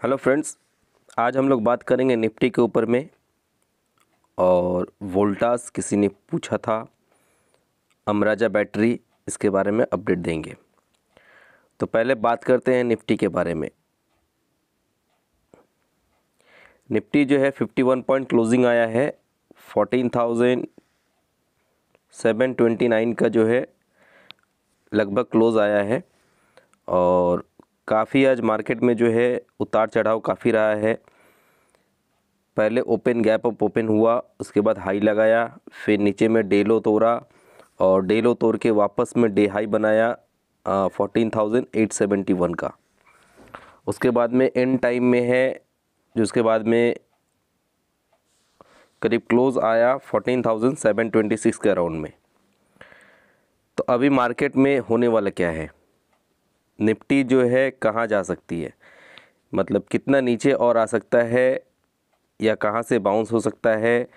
Hello friends, आज हम लोग बात करेंगे निफ्टी के ऊपर में। और वोल्टास किसी ने पूछा था, अमराजा बैटरी इसके बारे में अपडेट देंगे। तो पहले बात करते हैं निफ्टी के बारे में। निफ्टी जो है 51 पॉइंट क्लोजिंग आया है। 14,729 का जो है लगभग क्लोज़ आया है। और काफ़ी आज मार्केट में जो है उतार चढ़ाव काफ़ी रहा है। पहले ओपन गैप अप ओपन हुआ, उसके बाद हाई लगाया, फिर नीचे में डे लो तोड़ा और डे लो तोड़ के वापस में डे हाई बनाया 14,871 का। उसके बाद में एंड टाइम में है जो उसके बाद में करीब क्लोज़ आया 14,726 के अराउंड में। तो अभी मार्केट में होने वाला क्या है, निफ्टी जो है कहाँ जा सकती है, मतलब कितना नीचे और आ सकता है या कहाँ से बाउंस हो सकता है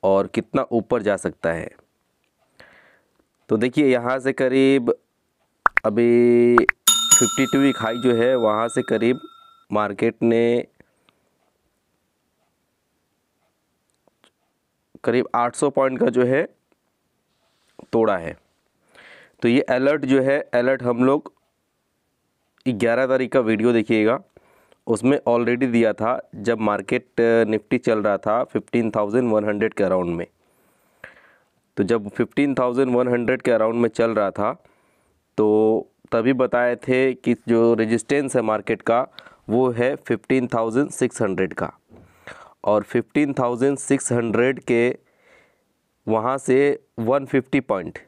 और कितना ऊपर जा सकता है। तो देखिए यहाँ से करीब अभी 52 वीक हाई जो है वहाँ से करीब मार्केट ने करीब 800 पॉइंट का जो है तोड़ा है। तो ये अलर्ट जो है, अलर्ट हम लोग 11 तारीख का वीडियो देखिएगा, उसमें ऑलरेडी दिया था जब मार्केट निफ्टी चल रहा था 15,100 के अराउंड में। तो जब 15,100 के अराउंड में चल रहा था तो तभी बताए थे कि जो रेजिस्टेंस है मार्केट का वो है 15,600 का। और 15,600 के वहाँ से 150 पॉइंट,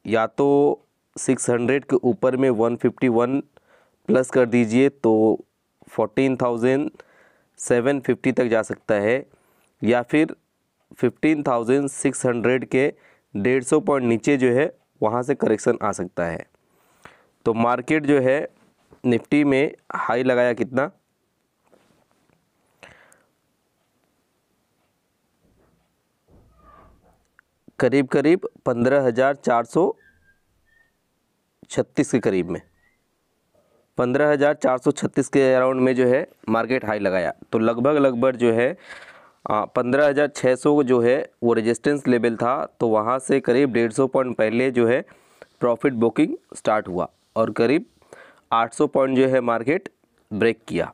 या तो 600 के ऊपर में 151 प्लस कर दीजिए तो 14,750 तक जा सकता है, या फिर 15,600 के 150 पॉइंट नीचे जो है वहाँ से करेक्शन आ सकता है। तो मार्केट जो है निफ्टी में हाई लगाया कितना, करीब करीब 15,436 के करीब में, 15,436 के अराउंड में जो है मार्केट हाई लगाया। तो लगभग जो है 15,600 जो है वो रेजिस्टेंस लेवल था। तो वहाँ से करीब 150 पॉइंट पहले जो है प्रॉफिट बुकिंग स्टार्ट हुआ और करीब 800 पॉइंट जो है मार्केट ब्रेक किया।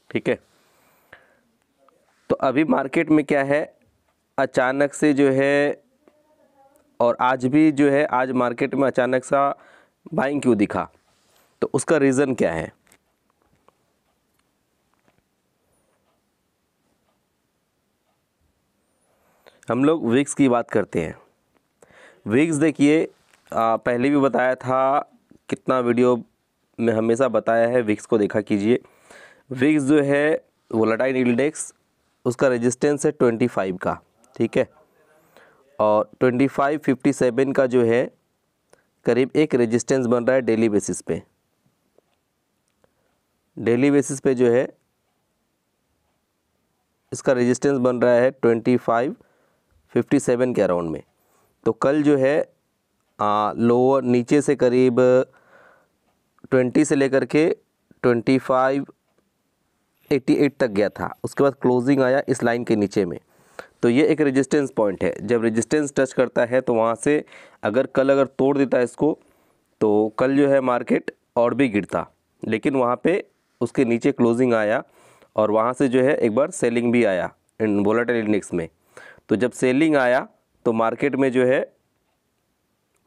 ठीक है, तो अभी मार्केट में क्या है, अचानक से जो है, और आज भी जो है आज मार्केट में अचानक सा बाइंग क्यों दिखा, तो उसका रीज़न क्या है। हम लोग विक्स की बात करते हैं। विक्स देखिए, पहले भी बताया था, कितना वीडियो में हमेशा बताया है, विक्स को देखा कीजिए। विक्स जो है वोलेटाइल इंडेक्स, उसका रेजिस्टेंस है 25 का। ठीक है, और 2557 का जो है करीब एक रेजिस्टेंस बन रहा है डेली बेसिस पे। डेली बेसिस पे जो है इसका रेजिस्टेंस बन रहा है 2557 के अराउंड में। तो कल जो है लोअर नीचे से करीब 20 से लेकर के 2588 तक गया था, उसके बाद क्लोजिंग आया इस लाइन के नीचे में। तो ये एक रेजिस्टेंस पॉइंट है। जब रेजिस्टेंस टच करता है तो वहाँ से अगर तोड़ देता है इसको, तो कल जो है मार्केट और भी गिरता, लेकिन वहाँ पे उसके नीचे क्लोजिंग आया और वहाँ से जो है एक बार सेलिंग भी आया इन वोलेटाइल इंडेक्स में। तो जब सेलिंग आया तो मार्केट में जो है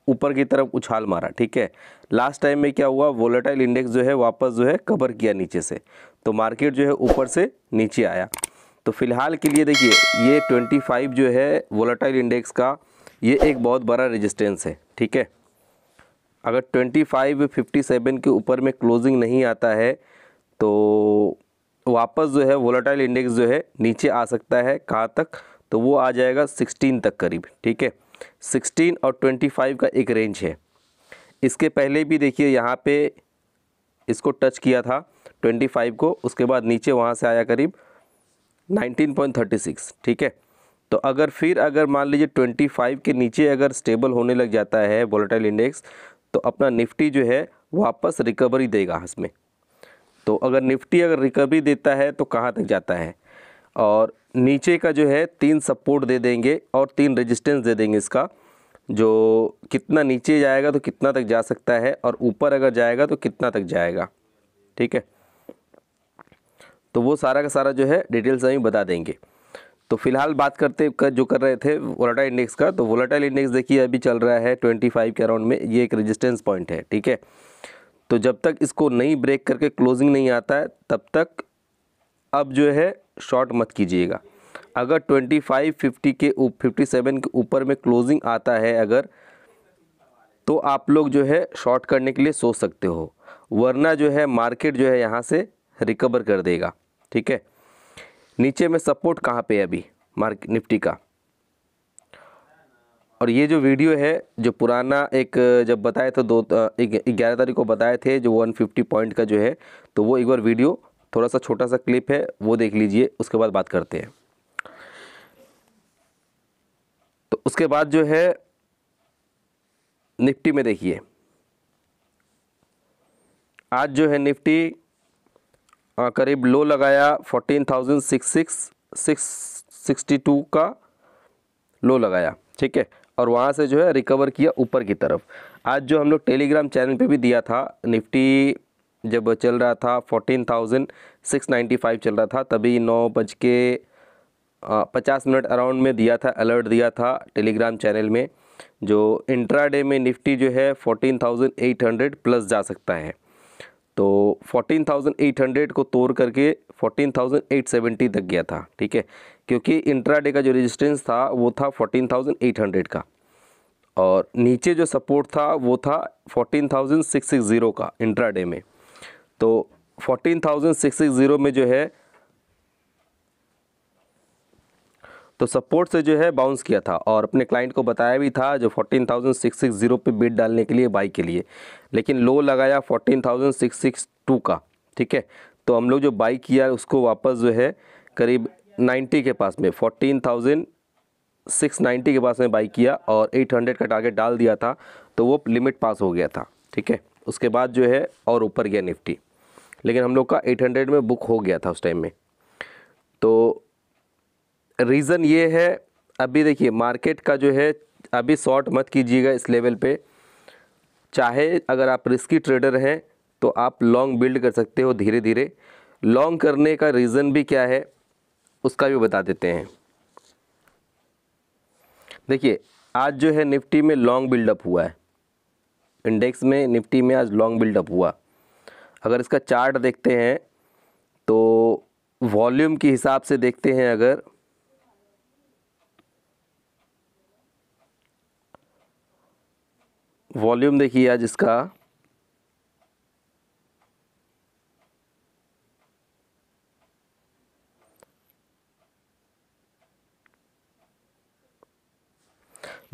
ऊपर की तरफ उछाल मारा। ठीक है, लास्ट टाइम में क्या हुआ, वोलेटाइल इंडेक्स जो है वापस जो है कवर किया नीचे से, तो मार्केट जो है ऊपर से नीचे आया। तो फिलहाल के लिए देखिए ये 25 जो है वोलेटाइल इंडेक्स का, ये एक बहुत बड़ा रेजिस्टेंस है। ठीक है, अगर 2557 के ऊपर में क्लोजिंग नहीं आता है तो वापस जो है वोलेटाइल इंडेक्स जो है नीचे आ सकता है। कहाँ तक, तो वो आ जाएगा 16 तक करीब। ठीक है, 16 और 25 का एक रेंज है। इसके पहले भी देखिए यहाँ पे इसको टच किया था 25 को, उसके बाद नीचे वहाँ से आया करीब 19.36। ठीक है, तो अगर मान लीजिए 25 के नीचे अगर स्टेबल होने लग जाता है वोलेटाइल इंडेक्स, तो अपना निफ्टी जो है वापस रिकवरी देगा इसमें। तो अगर निफ्टी अगर रिकवरी देता है तो कहाँ तक जाता है, और नीचे का जो है 3 सपोर्ट दे देंगे और 3 रेजिस्टेंस दे देंगे इसका, जो कितना नीचे जाएगा तो कितना तक जा सकता है और ऊपर अगर जाएगा तो कितना तक जाएगा। ठीक है, तो वो सारा का सारा जो है डिटेल्स हमें बता देंगे। तो फिलहाल बात करते जो कर रहे थे वोलेटाइल इंडेक्स का, तो वोलेटाइल इंडेक्स देखिए अभी चल रहा है 25 के अराउंड में, ये एक रेजिस्टेंस पॉइंट है। ठीक है, तो जब तक इसको नहीं ब्रेक करके क्लोजिंग नहीं आता है तब तक अब जो है शॉर्ट मत कीजिएगा। अगर 25 50 के 57 के ऊपर में क्लोजिंग आता है अगर, तो आप लोग जो है शॉर्ट करने के लिए सोच सकते हो, वरना जो है मार्केट जो है यहाँ से रिकवर कर देगा। ठीक है, नीचे में सपोर्ट कहाँ पे है अभी मार्केट निफ्टी का, और ये जो वीडियो है जो पुराना एक जब बताए थे 11 तारीख को बताए थे जो 150 पॉइंट का जो है, तो वो एक बार वीडियो थोड़ा सा छोटा सा क्लिप है वो देख लीजिए, उसके बाद बात करते हैं। तो उसके बाद जो है निफ्टी में देखिए, आज जो है निफ्टी करीब लो लगाया 14,662 का लो लगाया। ठीक है, और वहाँ से जो है रिकवर किया ऊपर की तरफ। आज जो हम लोग टेलीग्राम चैनल पे भी दिया था, निफ्टी जब चल रहा था 14,695 चल रहा था, तभी 9:50 अराउंड में दिया था, अलर्ट दिया था टेलीग्राम चैनल में, जो इंट्राडे में निफ्टी जो है 14,800 प्लस जा सकता है। तो 14,800 को तोड़ करके 14,870 तक गया था। ठीक है, क्योंकि इंट्राडे का जो रेजिस्टेंस था वो था 14,800 का, और नीचे जो सपोर्ट था वो था 14,660 का इंट्राडे में। तो 14,660 में जो है तो सपोर्ट से जो है बाउंस किया था, और अपने क्लाइंट को बताया भी था जो 14,660 पे बिड डालने के लिए बाई के लिए, लेकिन लो लगाया 14,662 का। ठीक है, तो हम लोग जो बाई किया उसको वापस जो है करीब 90 के पास में 14,690 के पास में बाई किया, और 800 का टारगेट डाल दिया था, तो वो लिमिट पास हो गया था। ठीक है, उसके बाद जो है और ऊपर गया निफ्टी, लेकिन हम लोग का 800 में बुक हो गया था उस टाइम में। तो रीज़न ये है, अभी देखिए मार्केट का जो है अभी शॉर्ट मत कीजिएगा इस लेवल पे, चाहे अगर आप रिस्की ट्रेडर हैं तो आप लॉन्ग बिल्ड कर सकते हो धीरे धीरे। लॉन्ग करने का रीज़न भी क्या है उसका भी बता देते हैं। देखिए आज जो है निफ्टी में लॉन्ग बिल्डअप हुआ है, इंडेक्स में निफ्टी में आज लॉन्ग बिल्डअप हुआ। अगर इसका चार्ट देखते हैं तो वॉल्यूम के हिसाब से देखते हैं, अगर वॉल्यूम देखिए आज इसका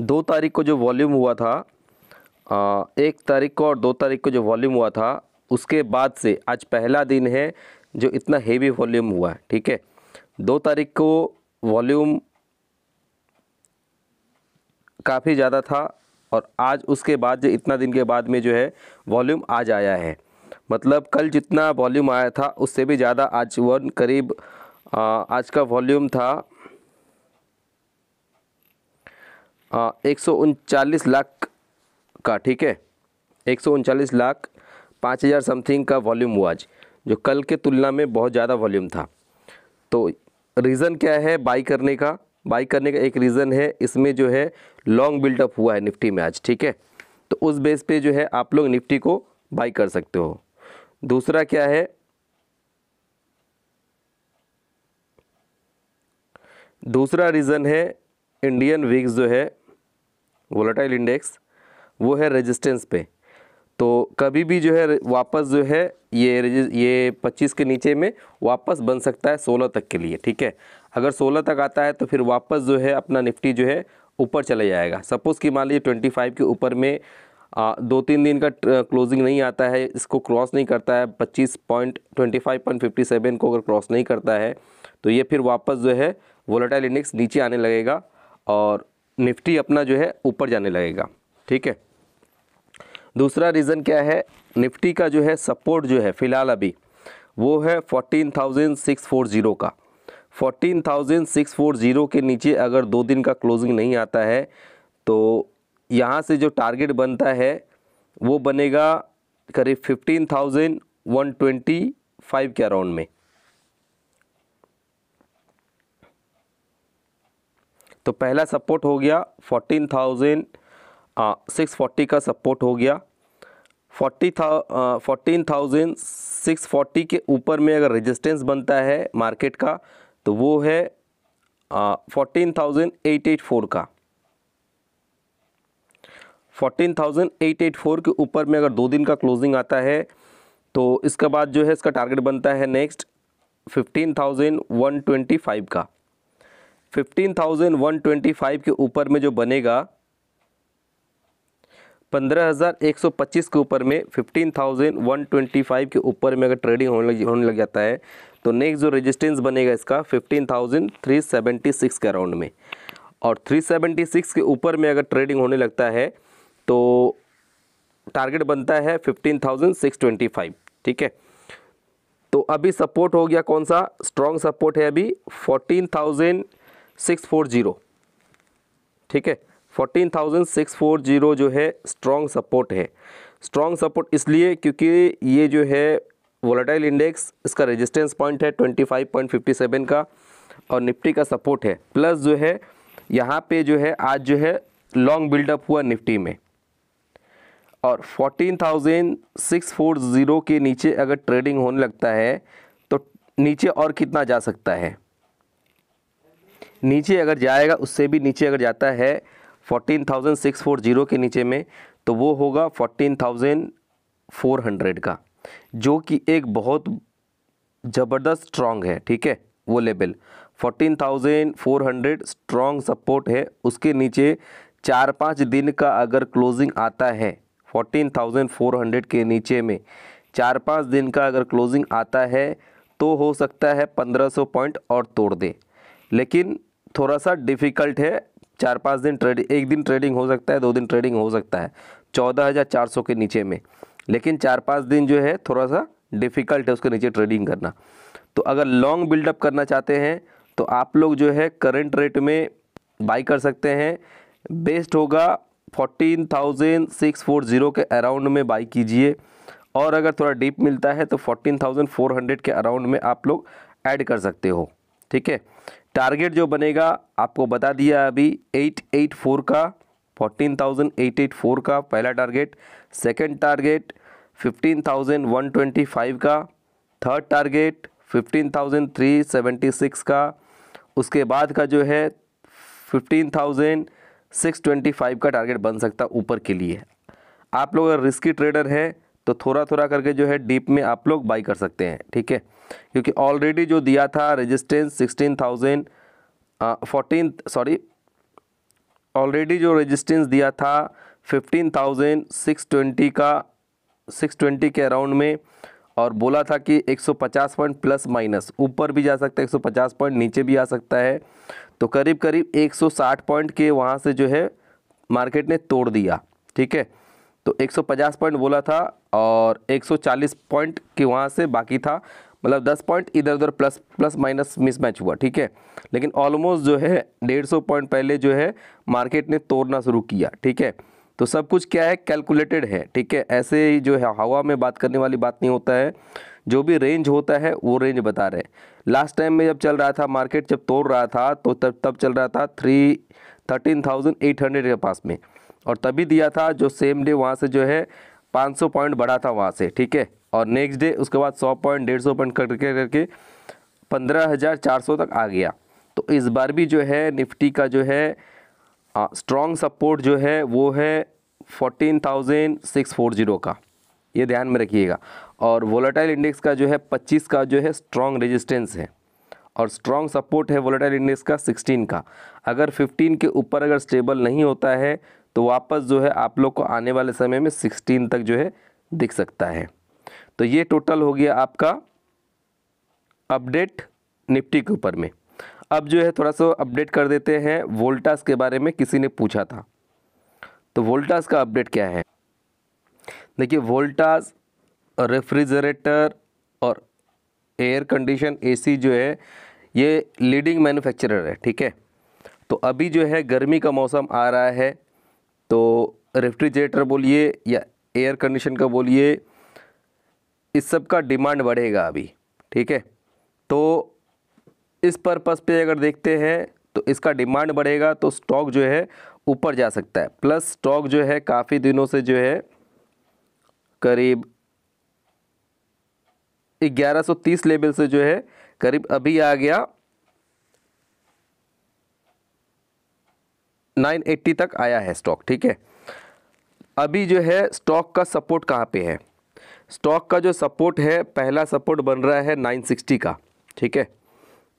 दो तारीख को जो वॉल्यूम हुआ था, 1 तारीख को और 2 तारीख को जो वॉल्यूम हुआ था, उसके बाद से आज पहला दिन है जो इतना हेवी वॉल्यूम हुआ है। ठीक है, 2 तारीख को वॉल्यूम काफ़ी ज़्यादा था, और आज उसके बाद जो इतना दिन के बाद में जो है वॉल्यूम आज आया है। मतलब कल जितना वॉल्यूम आया था उससे भी ज़्यादा आज करीब आज का वॉल्यूम था 139 लाख का। ठीक है, 139 लाख 5,000 समथिंग का वॉल्यूम हुआ आज, जो कल के तुलना में बहुत ज़्यादा वॉल्यूम था। तो रीज़न क्या है बाई करने का? बाई करने का एक रीज़न है इसमें जो है लॉन्ग बिल्डअप हुआ है निफ्टी में आज। ठीक है, तो उस बेस पे जो है आप लोग निफ्टी को बाई कर सकते हो। दूसरा क्या है, दूसरा रीज़न है इंडियन विक्स जो है वोलेटाइल इंडेक्स, वो है रेजिस्टेंस पे। तो कभी भी जो है वापस जो है ये 25 के नीचे में वापस बन सकता है 16 तक के लिए। ठीक है, अगर 16 तक आता है तो फिर वापस जो है अपना निफ्टी जो है ऊपर चले जाएगा। सपोज़ कि मान लीजिए 25 के ऊपर में 2-3 दिन का क्लोजिंग नहीं आता है, इसको क्रॉस नहीं करता है, 25.57 को अगर क्रॉस नहीं करता है तो ये फिर वापस जो है वोलेटाइल इंडेक्स नीचे आने लगेगा और निफ्टी अपना जो है ऊपर जाने लगेगा। ठीक है, दूसरा रीज़न क्या है, निफ्टी का जो है सपोर्ट जो है फ़िलहाल अभी वो है 14,640 का। 14,640 के नीचे अगर 2 दिन का क्लोजिंग नहीं आता है तो यहाँ से जो टारगेट बनता है वो बनेगा करीब 15,125 के अराउंड में। तो पहला सपोर्ट हो गया 14,640 का सपोर्ट हो गया। 14,640 के ऊपर में अगर रेजिस्टेंस बनता है मार्केट का तो वो है 14,884 का। 14,884 के ऊपर में अगर 2 दिन का क्लोजिंग आता है तो इसके बाद जो है इसका टारगेट बनता है नेक्स्ट 15,125 का। 15,125 के ऊपर में जो बनेगा 15,125 के ऊपर में 15,125 के ऊपर में अगर ट्रेडिंग होने लग जाता है तो नेक्स्ट जो रेजिस्टेंस बनेगा इसका 15,376 के अराउंड में। और 376 के ऊपर में अगर ट्रेडिंग होने लगता है तो टारगेट बनता है 15,625। ठीक है, तो अभी सपोर्ट हो गया कौन सा, स्ट्रॉन्ग सपोर्ट है अभी 14,640। ठीक है, 14,640 जो है स्ट्रॉन्ग सपोर्ट है। स्ट्रॉन्ग सपोर्ट इसलिए क्योंकि ये जो है वोलेटाइल इंडेक्स, इसका रेजिस्टेंस पॉइंट है 25.57 का और निफ्टी का सपोर्ट है। प्लस जो है यहाँ पे जो है आज जो है लॉन्ग बिल्डअप हुआ निफ्टी में। और 14,640 के नीचे अगर ट्रेडिंग होने लगता है तो नीचे और कितना जा सकता है, नीचे अगर जाएगा उससे भी नीचे अगर जाता है 14,640 के नीचे में तो वो होगा 14,400 का, जो कि एक बहुत ज़बरदस्त स्ट्रॉन्ग है। ठीक है, वो लेवल 14,400 स्ट्रॉन्ग सपोर्ट है। उसके नीचे 4-5 दिन का अगर क्लोजिंग आता है 14,400 के नीचे में 4-5 दिन का अगर क्लोजिंग आता है तो हो सकता है 1,500 पॉइंट और तोड़ दे, लेकिन थोड़ा सा डिफ़िकल्ट है। 4-5 दिन ट्रेडिंग, एक दिन ट्रेडिंग हो सकता है, 2 दिन ट्रेडिंग हो सकता है 14,400 के नीचे में, लेकिन 4-5 दिन जो है थोड़ा सा डिफ़िकल्ट है उसके नीचे ट्रेडिंग करना। तो अगर लॉन्ग बिल्डअप करना चाहते हैं तो आप लोग जो है करंट रेट में बाई कर सकते हैं। बेस्ट होगा 14,640 के अराउंड में बाई कीजिए, और अगर थोड़ा डीप मिलता है तो 14,400 के अराउंड में आप लोग ऐड कर सकते हो। ठीक है, टारगेट जो बनेगा आपको बता दिया अभी 884 का, 14,884 का पहला टारगेट। सेकंड टारगेट 15,125 का। थर्ड टारगेट 15,376 का। उसके बाद का जो है 15,625 का टारगेट बन सकता ऊपर के लिए। आप लोग अगर रिस्की ट्रेडर हैं तो थोड़ा थोड़ा करके जो है डीप में आप लोग बाई कर सकते हैं। ठीक है, क्योंकि ऑलरेडी जो दिया था रेजिस्टेंस ऑलरेडी जो रेजिस्टेंस दिया था 15,620 का, 620 के अराउंड में, और बोला था कि 150 पॉइंट प्लस माइनस ऊपर भी जा सकता है, 150 पॉइंट नीचे भी आ सकता है। तो करीब करीब 160 पॉइंट के वहाँ से जो है मार्केट ने तोड़ दिया। ठीक है, तो 150 पॉइंट बोला था और 140 पॉइंट के वहाँ से बाकी था, मतलब 10 पॉइंट इधर उधर प्लस माइनस मिसमैच हुआ। ठीक है, लेकिन ऑलमोस्ट जो है 150 पॉइंट पहले जो है मार्केट ने तोड़ना शुरू किया। ठीक है, तो सब कुछ क्या है, कैलकुलेटेड है। ठीक है, ऐसे ही जो है हवा में बात करने वाली बात नहीं होता है, जो भी रेंज होता है वो रेंज बता रहे। लास्ट टाइम में जब चल रहा था मार्केट, जब तोड़ रहा था तो तब चल रहा था 13,800 के पास में, और तभी दिया था जो सेम डे वहाँ से जो है 500 पॉइंट बढ़ा था वहाँ से। ठीक है, और नेक्स्ट डे उसके बाद 100 पॉइंट 150 पॉइंट करके 15,400 तक आ गया। तो इस बार भी जो है निफ्टी का जो है स्ट्रॉन्ग सपोर्ट जो है वो है 14,640 का, ये ध्यान में रखिएगा। और वोलेटाइल इंडेक्स का जो है 25 का जो है स्ट्रॉन्ग रेजिस्टेंस है, और स्ट्रॉन्ग सपोर्ट है वोलेटाइल इंडेक्स का 16 का। अगर 15 के ऊपर अगर स्टेबल नहीं होता है तो वापस जो है आप लोग को आने वाले समय में 16 तक जो है दिख सकता है। तो ये टोटल हो गया आपका अपडेट निफ्टी के ऊपर में। अब जो है थोड़ा सा अपडेट कर देते हैं वोल्टास के बारे में, किसी ने पूछा था। तो वोल्टास का अपडेट क्या है, देखिए वोल्टास रेफ्रिजरेटर और एयर कंडीशन एसी जो है ये लीडिंग मैन्युफैक्चरर है, ठीक है। तो अभी जो है गर्मी का मौसम आ रहा है, तो रेफ्रिजरेटर बोलिए या एयर कंडीशन का बोलिए, इस सब का डिमांड बढ़ेगा अभी, ठीक है। तो इस पर्पस पे अगर देखते हैं तो इसका डिमांड बढ़ेगा तो स्टॉक जो है ऊपर जा सकता है। प्लस स्टॉक जो है काफ़ी दिनों से जो है करीब 1130 लेवल से जो है करीब अभी आ गया 980 तक आया है स्टॉक, ठीक है। अभी जो है स्टॉक का सपोर्ट कहाँ पे है? स्टॉक का जो सपोर्ट है, पहला सपोर्ट बन रहा है 960 का, ठीक है।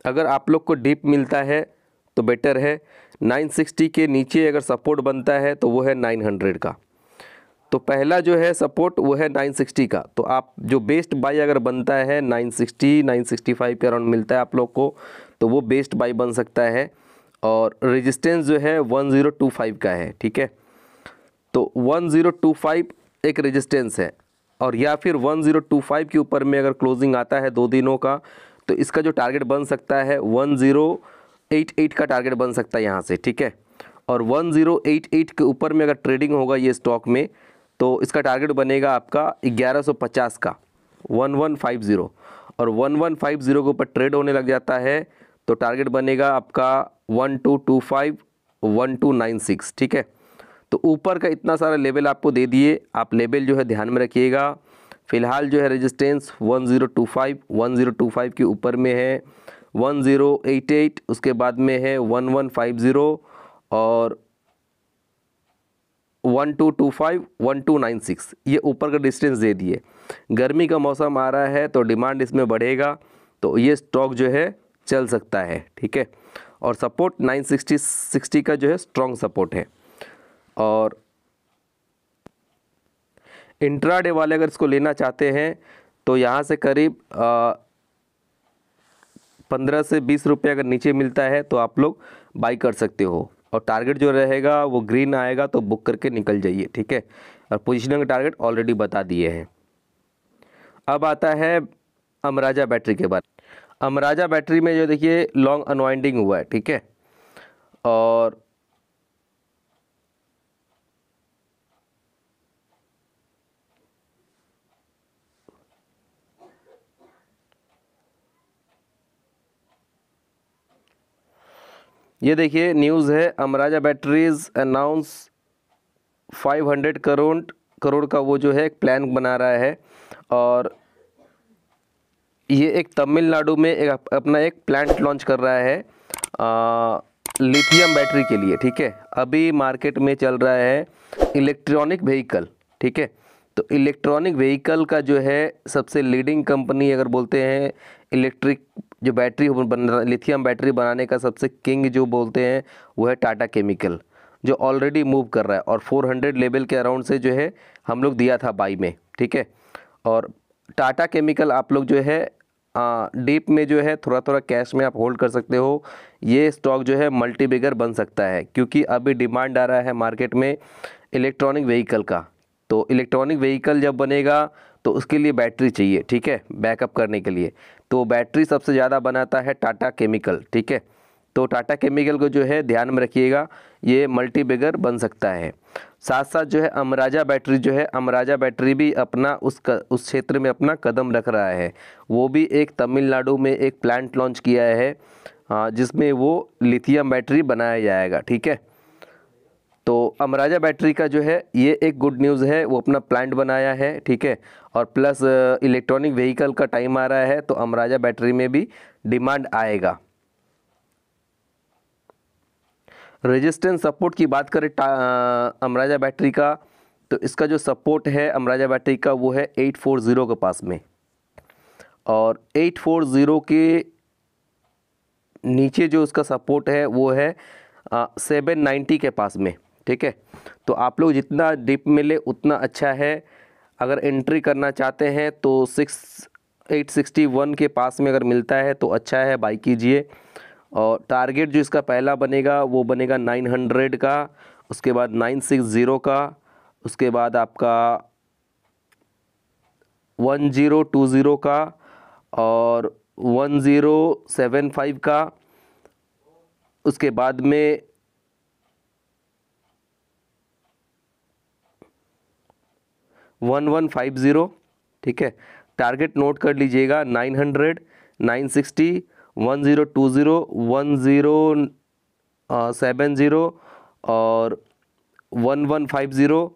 अगर आप लोग को डीप मिलता है तो बेटर है। 960 के नीचे अगर सपोर्ट बनता है तो वो है 900 का। तो पहला जो है सपोर्ट वो है 960 का। तो आप जो बेस्ट बाई अगर बनता है 960 965 के अराउंड मिलता है आप लोग को, तो वो बेस्ट बाई बन सकता है। और रेजिस्टेंस जो है 1025 का है, ठीक है। तो 1025 एक रेजिस्टेंस है, और या फिर 1025 के ऊपर में अगर क्लोजिंग आता है 2 दिनों का, तो इसका जो टारगेट बन सकता है 1088 का टारगेट बन सकता है यहाँ से, ठीक है। और 1088 के ऊपर में अगर ट्रेडिंग होगा ये स्टॉक में, तो इसका टारगेट बनेगा आपका 1150 का, 1150। और 1150 के ऊपर ट्रेड होने लग जाता है तो टारगेट बनेगा आपका 1225 1296, ठीक है। तो ऊपर का इतना सारा लेवल आपको दे दिए, आप लेवल जो है ध्यान में रखिएगा। फ़िलहाल जो है रेजिस्टेंस 1025 के ऊपर में है, 1088, उसके बाद में है 1150 और 1225 1296, ये ऊपर का डिस्टेंस दे दिए। गर्मी का मौसम आ रहा है तो डिमांड इसमें बढ़ेगा, तो ये स्टॉक जो है चल सकता है, ठीक है। और सपोर्ट 960 का जो है स्ट्रॉन्ग सपोर्ट है। और इंट्राडे वाले अगर इसको लेना चाहते हैं तो यहाँ से करीब 15 से 20 रुपये अगर नीचे मिलता है तो आप लोग बाई कर सकते हो। और टारगेट जो रहेगा वो ग्रीन आएगा तो बुक करके निकल जाइए, ठीक है। और पोजीशनिंग का टारगेट ऑलरेडी बता दिए हैं। अब आता है अमराजा बैटरी के बारे में। अमराजा बैटरी में जो देखिए लॉन्ग अनवाइंडिंग हुआ है, ठीक है। और ये देखिए न्यूज़ है, अमराजा बैटरीज अनाउंस 500 करोड़ का वो जो है एक प्लान बना रहा है। और ये एक तमिलनाडु में एक अपना एक प्लांट लॉन्च कर रहा है लिथियम बैटरी के लिए, ठीक है। अभी मार्केट में चल रहा है इलेक्ट्रॉनिक व्हीकल, ठीक है। तो इलेक्ट्रॉनिक व्हीकल का जो है सबसे लीडिंग कंपनी अगर बोलते हैं, इलेक्ट्रिक जो बैटरी बन लिथियम बैटरी बनाने का सबसे किंग जो बोलते हैं वो है टाटा केमिकल, जो ऑलरेडी मूव कर रहा है। और 400 लेवल के अराउंड से जो है हम लोग दिया था बाई में, ठीक है। और टाटा केमिकल आप लोग जो है डीप में जो है थोड़ा थोड़ा कैश में आप होल्ड कर सकते हो। ये स्टॉक जो है मल्टी बिगर बन सकता है, क्योंकि अभी डिमांड आ रहा है मार्केट में इलेक्ट्रॉनिक व्हीकल का। तो इलेक्ट्रॉनिक व्हीकल जब बनेगा तो उसके लिए बैटरी चाहिए, ठीक है, बैकअप करने के लिए। तो बैटरी सबसे ज़्यादा बनाता है टाटा केमिकल, ठीक है। तो टाटा केमिकल को जो है ध्यान में रखिएगा, ये मल्टी बिगर बन सकता है। साथ साथ जो है अमराजा बैटरी जो है, अमराजा बैटरी भी अपना उस क्षेत्र में अपना कदम रख रहा है। वो भी एक तमिलनाडु में एक प्लांट लॉन्च किया है जिसमें वो लिथियम बैटरी बनाया जाएगा, ठीक है। तो अमराजा बैटरी का जो है ये एक गुड न्यूज़ है, वो अपना प्लांट बनाया है, ठीक है। और प्लस इलेक्ट्रॉनिक व्हीकल का टाइम आ रहा है तो अमराजा बैटरी में भी डिमांड आएगा। रेजिस्टेंस सपोर्ट की बात करें अमराजा बैटरी का, तो इसका जो सपोर्ट है अमराजा बैटरी का वो है 840 के पास में। और 840 के नीचे जो उसका सपोर्ट है वो है 790 के पास में, ठीक है। तो आप लोग जितना डिप मिले उतना अच्छा है। अगर एंट्री करना चाहते हैं तो 861 के पास में अगर मिलता है तो अच्छा है, बाई कीजिए। और टारगेट जो इसका पहला बनेगा वो बनेगा 900 का, उसके बाद 960 का, उसके बाद आपका 1020 का, और 1075 का, उसके बाद में 1150, ठीक है। टारगेट नोट कर लीजिएगा 900, 960, 1020, 1070 और 1150,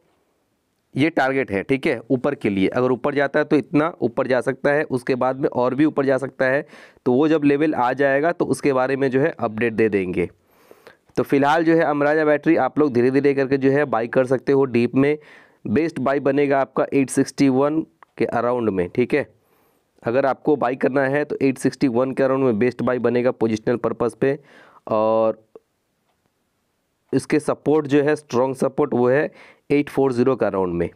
ये टारगेट है, ठीक है, ऊपर के लिए। अगर ऊपर जाता है तो इतना ऊपर जा सकता है, उसके बाद में और भी ऊपर जा सकता है। तो वो जब लेवल आ जाएगा तो उसके बारे में जो है अपडेट दे देंगे। तो फिलहाल जो है अमराजा बैटरी आप लोग धीरे धीरे करके जो है बाई कर सकते हो डीप में। बेस्ट बाई बनेगा आपका 861 के अराउंड में, ठीक है। अगर आपको बाई करना है तो 861 के अराउंड में बेस्ट बाई बनेगा पोजिशनल पर्पस पे। और इसके सपोर्ट जो है, स्ट्रॉन्ग सपोर्ट, वो है 840 का अराउंड में।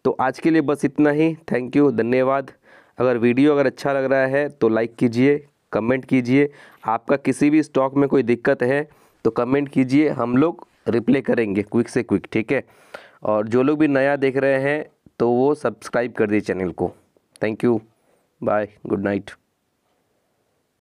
तो आज के लिए बस इतना ही। थैंक यू, धन्यवाद। अगर वीडियो अगर अच्छा लग रहा है तो लाइक कीजिए, कमेंट कीजिए। आपका किसी भी स्टॉक में कोई दिक्कत है तो कमेंट कीजिए, हम लोग रिप्लाई करेंगे क्विक से क्विक, ठीक है। और जो लोग भी नया देख रहे हैं तो वो सब्सक्राइब कर दीजिए चैनल को। Thank you, bye, good night.